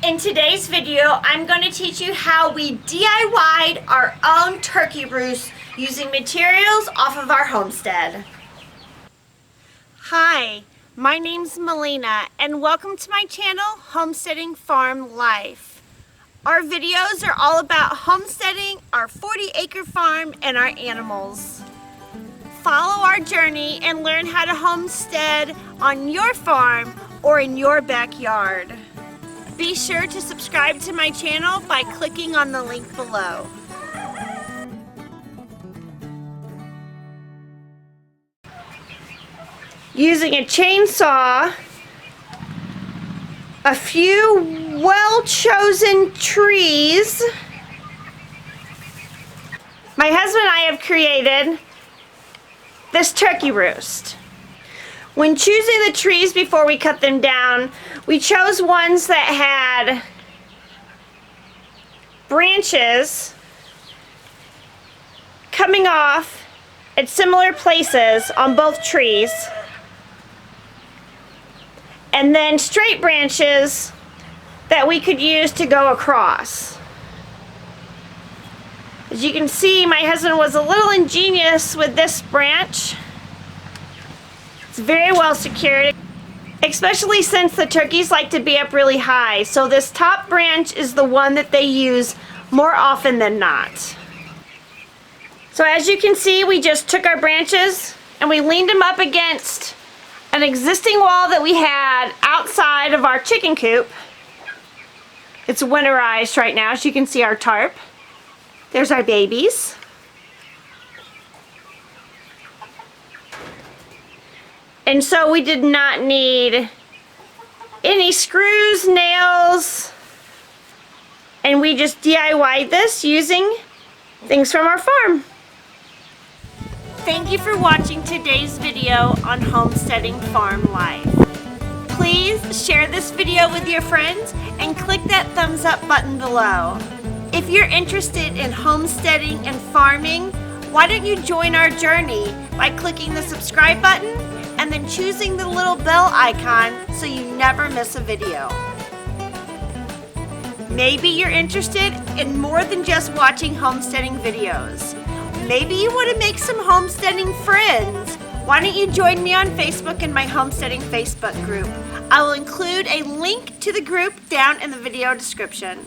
In today's video, I'm going to teach you how we DIY'd our own turkey roost using materials off of our homestead. Hi, my name's Melina and welcome to my channel, Homesteading Farm Life. Our videos are all about homesteading, our 40-acre farm, and our animals. Follow our journey and learn how to homestead on your farm or in your backyard. Be sure to subscribe to my channel by clicking on the link below. Using a chainsaw, a few well-chosen trees, my husband and I have created this turkey roost. When choosing the trees before we cut them down, we chose ones that had branches coming off at similar places on both trees, and then straight branches that we could use to go across. As you can see, my husband was a little ingenious with this branch. It's very well secured, especially since the turkeys like to be up really high. So this top branch is the one that they use more often than not. So as you can see, we just took our branches and we leaned them up against an existing wall that we had outside of our chicken coop. It's winterized right now, as you can see our tarp. There's our babies. And so we did not need any screws, nails, and we just DIY'd this using things from our farm. Thank you for watching today's video on Homesteading Farm Life. Please share this video with your friends and click that thumbs up button below. If you're interested in homesteading and farming, why don't you join our journey by clicking the subscribe button and then choosing the little bell icon so you never miss a video. Maybe you're interested in more than just watching homesteading videos. Maybe you want to make some homesteading friends. Why don't you join me on Facebook in my Homesteading Facebook group? I will include a link to the group down in the video description.